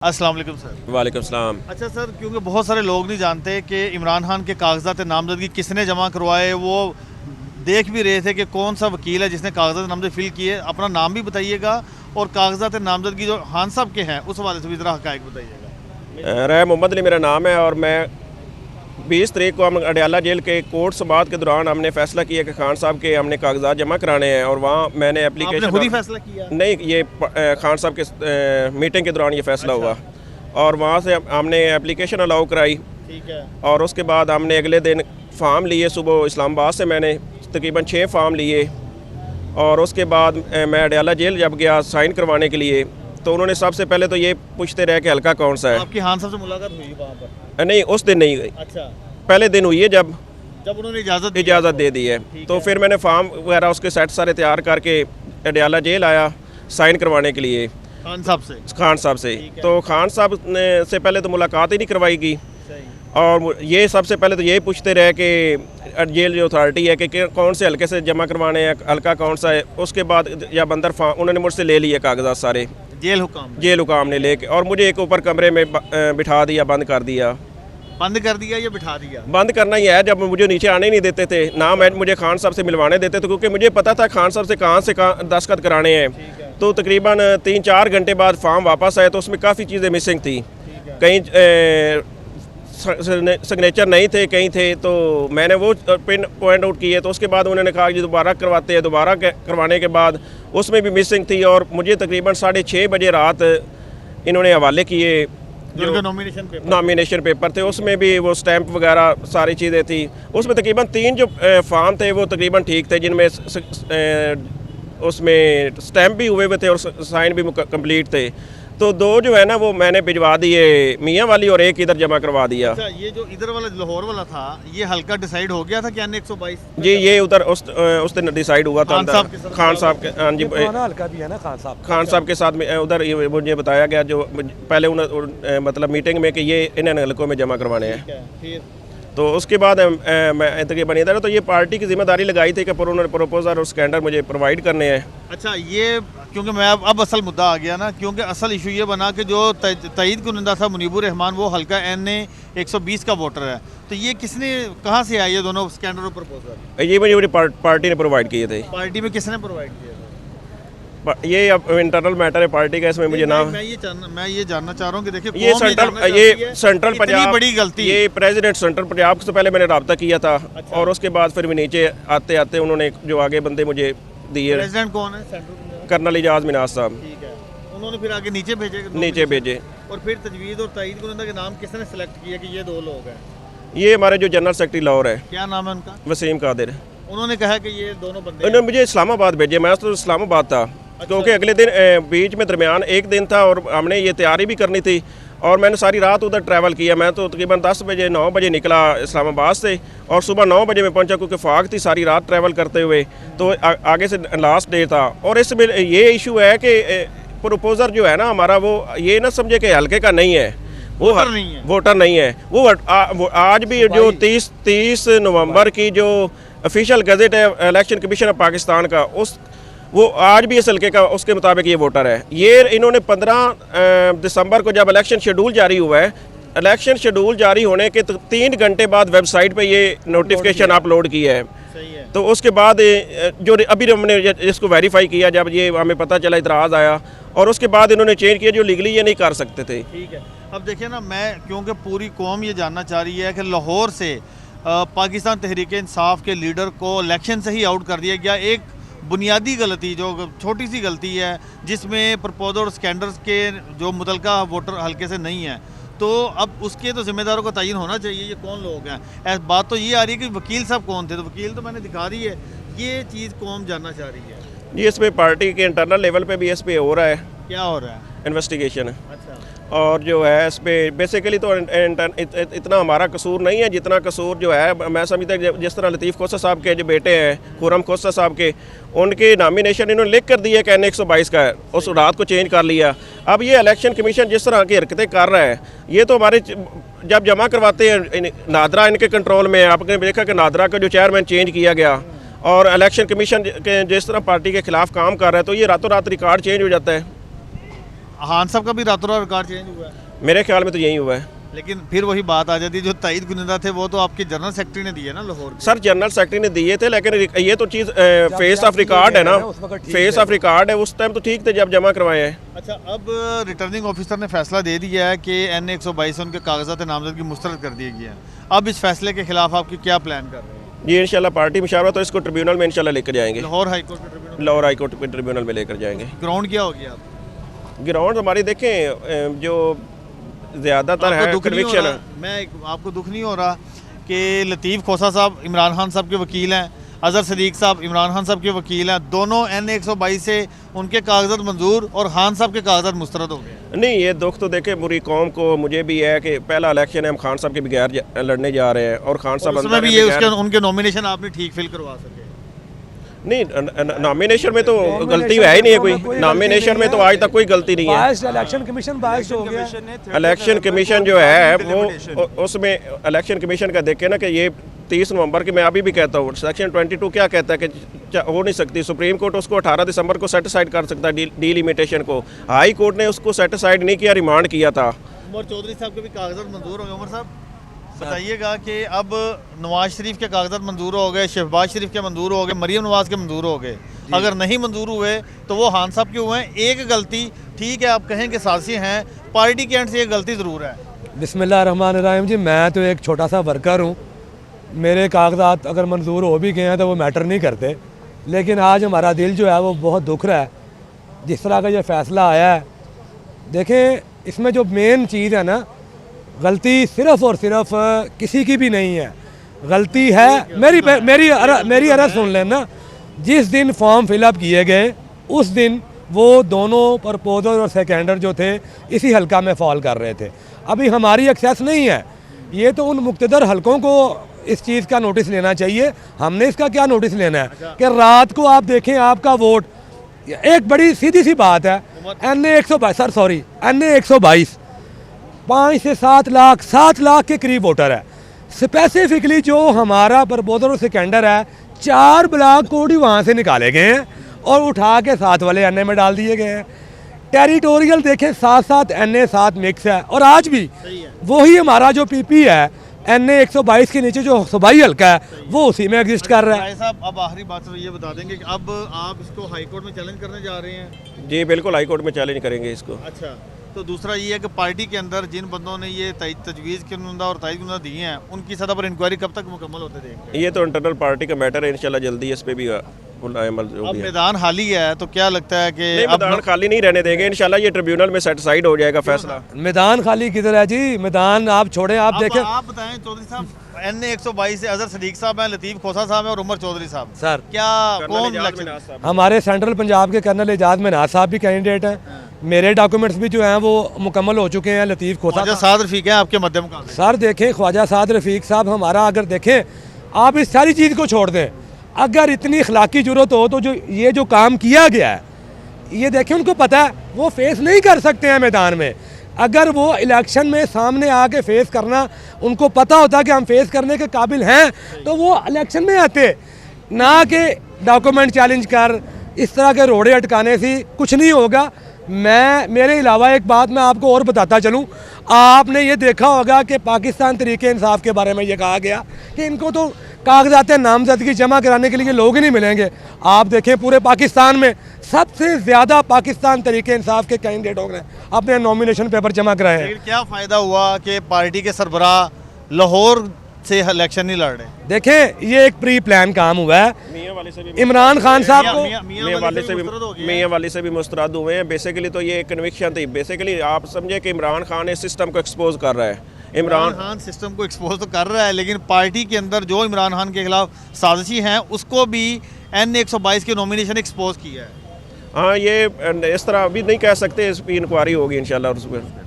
अस्सलाम वालेकुम सर। वालेकुम सलाम। अच्छा सर, क्योंकि बहुत सारे लोग नहीं जानते कि इमरान खान के कागजात नामजदगी किसने जमा करवाए। वो देख भी रहे थे कि कौन सा वकील है जिसने कागजात नामजद फिल किए। अपना नाम भी बताइएगा और कागजात नामजदगी जो खान साहब के हैं उस हवाले से भी ज़रा हक़ाइक़ बताइएगा। रह मोहम्मद अली मेरा नाम है और मैं 20 तारीख को हम अडयाला जेल के कोर्ट समाअत के दौरान हमने फ़ैसला किया कि खान साहब के हमने कागजात जमा कराने हैं और वहाँ मैंने एप्लीकेशन खुद ही फैसला किया? नहीं, ये खान साहब के मीटिंग के दौरान ये फ़ैसला हुआ और वहाँ से हमने एप्लीकेशन अलाउ कराई। ठीक है। और उसके बाद हमने अगले दिन फ़ार्म लिए। सुबह इस्लामाबाद से मैंने तकरीबन 6 फ़ार्म लिए और उसके बाद मैं अडयाला जेल जब गया साइन करवाने के लिए तो उन्होंने सबसे पहले तो ये पूछते रहे कि हल्का कौन सा है। आपकी खान साहब से मुलाकात हुई वहाँ पर? नहीं, उस दिन नहीं गई। अच्छा, पहले दिन हुई है जब उन्होंने इजाज़त दे दी है। तो फिर मैंने फार्म वगैरह उसके सेट सारे तैयार करके अडयाला जेल आया साइन करवाने के लिए खान साहब से। तो खान साहब ने से पहले तो मुलाकात ही नहीं करवाएगी और ये सबसे पहले तो यही पूछते रहे कि जेल जो अथॉरिटी है कि कौन से हल्के से जमा करवाने हैं, हल्का कौन सा है। उसके बाद जब अंदर उन्होंने मुझसे ले लिए कागजात सारे जेल हुकाम ने लेके और मुझे एक ऊपर कमरे में बिठा दिया, बंद कर दिया या बिठा दिया? बंद करना ही है। जब मुझे नीचे आने नहीं देते थे ना मुझे खान साहब से मिलवाने देते थे, क्योंकि मुझे पता था खान साहब से कहाँ दस्तखत कराने हैं। तो तकरीबन 3-4 घंटे बाद फार्म वापस आए तो उसमें काफ़ी चीज़ें मिसिंग थी। कहीं सिग्नेचर नहीं थे, कहीं थे। तो मैंने वो पिन पॉइंट आउट किए। तो उसके बाद उन्होंने कहा कि दोबारा करवाते हैं। दोबारा करवाने के बाद उसमें भी मिसिंग थी और मुझे तकरीबन 6:30 बजे रात इन्होंने हवाले किए जो नॉमिनेशन पेपर थे। उसमें भी वो स्टैंप वगैरह सारी चीज़ें थी। उसमें तकरीबन 3 जो फार्म थे वो तकरीबन ठीक थे, जिनमें उसमें स्टैंप भी हुए थे और साइन भी कंप्लीट थे। तो 2 जो है ना वो मैंने भिजवा दिए मियाँ वाली और एक इधर जमा करवा दिया। अच्छा, ये जो इधर वाला लाहौर वाला था ये हल्का डिसाइड हो गया था कि 122? जी, ये उधर उस दिन डिसाइड हुआ था खान साहब के। हाँ जी, हल्का भी है ना खान साहब के साथ में उधर मुझे बताया गया जो पहले उन्होंने मतलब मीटिंग में कि ये इन हल्कों में जमा करवाने हैं। तो उसके बाद मैं तकरीबन इधर तो ये पार्टी की जिम्मेदारी लगाई थी कि उन्होंने प्रपोजल और स्कैंडर मुझे प्रोवाइड करने हैं। अच्छा, ये क्योंकि मैं अब असल मुद्दा आ गया ना, क्योंकि असल इशू ये बना कि जो तईद कुनिंदा था मुनीबुर रहमान वो हल्का NA 120 का वोटर है। तो ये किसने कहाँ से आए ये दोनों स्कैंडर और प्रपोजल? ये मुझे पार्टी ने प्रोवाइड किए थे। पार्टी में किसने प्रोवाइड किए थे? ये अब इंटरनल मैटर है पार्टी का, इसमें मुझे नाम मैं ये जानना चाह रहा हूँ कि देखिए ये सेंट्रल पंजाब बड़ी गलती ये प्रेसिडेंट सेंट्रल पंजाब से पहले मैंने रब्ता किया था। अच्छा। और उसके बाद फिर नीचे आते आते उन्होंने जो आगे बंदे मुझे दिए। प्रेसिडेंट कौन है सेंट्रल? कर्नल इजाज मिनाज साहब। ठीक है, उन्होंने फिर आगे नीचे भेजे। और फिर तजवीज़ और तईद कुनिंदा के नाम किसने सेलेक्ट किया कि ये 2 लोग हैं? ये हमारे जो जनरल सेक्रेटरी लाहौर है। क्या नाम है उनका? वसीम कादिर। उन्होंने कहा कि ये दोनों बंदे उन्होंने मुझे इस्लामाबाद भेजे। मैं तो इस्लामाबाद था। अच्छा। क्योंकि अगले दिन बीच में दरमियान एक दिन था और हमने ये तैयारी भी करनी थी और मैंने सारी रात उधर ट्रैवल किया। मैं तो तकरीबन 10 बजे 9 बजे निकला इस्लामाबाद से और सुबह 9 बजे में पहुंचा, क्योंकि फाग थी सारी रात ट्रैवल करते हुए। तो आगे से लास्ट डे था और इसमें ये इशू है कि प्रपोजर जो है ना हमारा वो ये ना समझे कि हल्के का नहीं है, वो वोटर नहीं है। वो आज भी जो 30 नवंबर की जो ऑफिशियल गज़ट है इलेक्शन कमीशन ऑफ पाकिस्तान का वो आज भी इस हल्के का उसके मुताबिक ये वोटर है। ये इन्होंने 15 दिसंबर को जब इलेक्शन शेड्यूल जारी हुआ है, इलेक्शन शेड्यूल जारी होने के 3 घंटे बाद वेबसाइट पे ये नोटिफिकेशन अपलोड किया है। सही है। तो उसके बाद जो अभी हमने इसको वेरीफाई किया, जब ये हमें पता चला इतराज़ आया और उसके बाद इन्होंने चेंज किया जो लीगली ये नहीं कर सकते थे। ठीक है, अब देखिए ना, मैं क्योंकि पूरी कौम ये जानना चाह रही है कि लाहौर से पाकिस्तान तहरीक इंसाफ के लीडर को इलेक्शन से ही आउट कर दिया गया। एक बुनियादी गलती जो छोटी सी गलती है जिसमें प्रपोजल और स्कैंडर्स के जो मुतलका वोटर हल्के से नहीं है, तो अब उसके तो जिम्मेदारों का तयन होना चाहिए। ये कौन लोग हैं? बात तो ये आ रही है कि वकील साहब कौन थे, तो वकील तो मैंने दिखा दी है। ये चीज़ कौम जानना चाह रही है। जी, इसमें पार्टी के इंटरनल लेवल पे भी इस पे हो रहा है। क्या हो रहा है? इन्वेस्टिगेशन। अच्छा। और जो है इस पर बेसिकली तो इतना हमारा कसूर नहीं है जितना कसूर जो है मैं समझता हूँ जिस तरह लतीफ़ खोसा साहब के जो बेटे हैं खुरम खोसा साहब के, उनके नामिनेशन इन्होंने लिख कर दिया कि NA 122 का है, उस रात को चेंज कर लिया। अब ये इलेक्शन कमीशन जिस तरह की हरकतें कर रहा है, ये तो हमारे जब जमा करवाते हैं नादरा इनके कंट्रोल में है। आपने देखा कि नादरा का जो चेयरमैन चेंज किया गया और इलेक्शन कमीशन के जिस तरह पार्टी के खिलाफ काम कर रहा है, तो ये रातों रात रिकॉर्ड चेंज हो जाता है। खान साहब का भी रातों रात रिकॉर्ड चेंज हुआ है, मेरे ख्याल में तो यही हुआ है। लेकिन फिर वही बात आ जाती है, जो तईद कुनिंदा थे वो तो आपके जनरल सेक्रेटरी ने दिए ना लाहौर के। सर जनरल सेक्रेटरी ने दिए थे, लेकिन ये तो चीज़ फेस ऑफ रिकॉर्ड है ना, फेस ऑफ रिकॉर्ड है, उस टाइम तो ठीक थे जब जमा करवाए हैं। अच्छा, अब रिटर्निंग ऑफिसर ने फैसला दे दिया है कि NA 122 से उनके कागजात नामजदगी मुस्तरद कर दिए गए हैं। अब इस फैसले के खिलाफ आपकी क्या प्लान कर रहे हैं? ये इंशाल्लाह पार्टी मुशावरा तो इसको ट्रिब्यूनल में इंशाल्लाह लेकर जाएंगे, लाहौर हाई कोर्ट के ट्रिब्यूनल। लाहौर हाई कोर्ट के ट्रिब्यूनल में लेकर जाएंगे। ग्राउंड क्या होगी आप? ग्राउंड हमारी देखें जो ज़्यादातर है कन्विक्शन है। आपको दुख नहीं हो रहा कि लतीफ़ खोसा साहब इमरान खान साहब के वकील हैं, अजहर सदीक साहब इमरान खान साहब के वकील हैं, दोनों NA 122 से उनके कागजात मंजूर और खान साहब के कागजात मुस्तरद हो गए? नहीं, ये दुख तो देखे पूरी कौम को, मुझे भी है कि पहला इलेक्शन है, हम खान साहब के बगैर लड़ने जा रहे हैं और खान साहब उसमें भी ये उसके उनके नॉमिनेशन आपने ठीक फिल करवा सके? नहीं, नॉमिनेशन में तो गलती है ही नहीं है कोई, नॉमिनेशन में तो आज तक कोई गलती नहीं है। इलेक्शन कमीशन बायस्ड हो गया। इलेक्शन कमीशन जो है वो उसमें इलेक्शन कमीशन का देखे ना कि ये 30 नवंबर की, मैं अभी भी कहता हूँ सेक्शन 22 क्या कहता है कि हो नहीं सकती, सुप्रीम कोर्ट उसको 18 दिसंबर को सेटिसाइड कर सकता है डीलिमिटेशन को, हाई कोर्ट ने उसको सेटिसाइड नहीं किया, रिमांड किया था। उमर चौधरी साहब के भी कागजात मंजूर हो गए। उमर साहब बताइएगा कि अब नवाज शरीफ के कागजात मंजूर हो गए, शहबाज शरीफ के मंजूर हो गए, मरीम नवाज के मंजूर हो गए, अगर नहीं मंजूर हुए तो वो खान साहब के हुए हैं। एक गलती ठीक है, आप कहें कि साजिश हैं, पार्टी के एंड से एक गलती ज़रूर है। बिस्मिल्लाहिर्रहमानिर्रहीम जी, मैं तो एक छोटा सा वर्कर हूँ, मेरे कागजात अगर मंजूर हो भी गए हैं तो वो मैटर नहीं करते, लेकिन आज हमारा दिल जो है वो बहुत दुख रहा है जिस तरह का ये फ़ैसला आया है। देखें, इसमें जो मेन चीज़ है ना, गलती सिर्फ़ और सिर्फ किसी की भी नहीं है, गलती है मेरी अर्ज़ सुन लेना। जिस दिन फॉर्म फिलअप किए गए उस दिन वो दोनों प्रपोजर और सेकेंडर जो थे इसी हलका में फॉल कर रहे थे। अभी हमारी एक्सेस नहीं है, ये तो उन मुक्तदर हलकों को इस चीज़ का नोटिस लेना चाहिए। हमने इसका क्या नोटिस लेना है कि रात को आप देखें आपका वोट, एक बड़ी सीधी सी बात है, NA 122 5 से 7 लाख के करीब वोटर है। स्पेसिफिकली जो हमारा प्रपोजर और सेकेंडर है, 4 ब्लॉक कोड ही वहाँ से निकाले गए हैं और उठा के 7 वाले NA में डाल दिए गए हैं। टेरिटोरियल देखें 7 NA 7 मिक्स है, और आज भी वही हमारा जो PP है NA 122 के नीचे जो सूबाई हल्का है वो उसी में एग्जिस्ट कर रहा है। साहब, अब आखिरी बात तो ये बता देंगे कि अब आप इसको हाई कोर्ट में चैलेंज करने जा रहे हैं? जी बिल्कुल, हाई कोर्ट में चैलेंज करेंगे इसको। अच्छा, तो दूसरा ये है कि पार्टी के अंदर जिन बंदों ने ये तजवीज़ कुनिंदा और तईद कुनिंदा दिए हैं उनकी सतह पर इंक्वायरी कब तक मुकम्मल होते देंगे? ये तो इंटरनल पार्टी का मैटर है, इंशाल्लाह जल्दी इस पे भी अमल अब होगी। मैदान खाली है तो क्या लगता है कि अब मैदान खाली नहीं रहने देंगे, इंशाल्लाह ये ट्रिब्यूनल में सेटिसाइड हो जाएगा फैसला। मैदान खाली किधर है जी, मैदान आप छोड़ें, आप देखें। आप बताएं चौधरी साहब, NA 122 से अजहर सदीक साहब हैं, लतीफ़ खोसा साहब हैं और उमर चौधरी साहब, सर क्या कौन इलेक्शन? हमारे सेंट्रल पंजाब के कर्नल एजाज मिनाज साहब भी कैंडिडेट हैं, मेरे डॉक्यूमेंट्स भी जो हैं वो मुकम्मल हो चुके हैं। लतीफ़ खोसा साद रफीक हैं आपके मध्य मुकाबले। सर देखें, ख्वाजा साद रफीक साहब हमारा, अगर देखें आप इस सारी चीज़ को छोड़ दें, अगर इतनी अखलाकी जरूरत हो तो जो काम किया गया है, ये देखें, उनको पता है वो फेस नहीं कर सकते हैं मैदान में। अगर वो इलेक्शन में सामने आके फेस करना, उनको पता होता कि हम फेस करने के काबिल हैं, तो वो इलेक्शन में आते, ना कि डॉक्यूमेंट चैलेंज कर इस तरह के रोड़े अटकाने से कुछ नहीं होगा। मेरे अलावा एक बात मैं आपको और बताता चलूँ, आपने ये देखा होगा कि पाकिस्तान तरीके इंसाफ के बारे में ये कहा गया कि इनको तो कागजात नामजदगी जमा कराने के लिए लोग ही नहीं मिलेंगे। आप देखें पूरे पाकिस्तान में सबसे ज़्यादा पाकिस्तान तरीके इंसाफ के कैंडिडेटों ने अपने नॉमिनेशन पेपर जमा कराए हैं। लेकिन क्या फ़ायदा हुआ कि पार्टी के सरबराह लाहौर से इलेक्शन नहीं लड़ रहे? देखें, ये एक प्री प्लान काम हुआ है। इमरान खान साहब को मियां वाले से भी मुस्तरद हुए हैं। बेसिकली तो ये कन्विक्शन थी, बेसिकली आप समझे कि इमरान खान इस सिस्टम को एक्सपोज कर रहा है। इमरान खान सिस्टम को एक्सपोज तो कर रहा है, लेकिन पार्टी के अंदर जो इमरान खान के खिलाफ साजिशी हैं उसको भी NA 122 के नॉमिनेशन एक्सपोज किया है। हाँ, ये इस तरह अभी नहीं कह सकते, इस पर इंक्वायरी होगी इंशाल्लाह उस पर।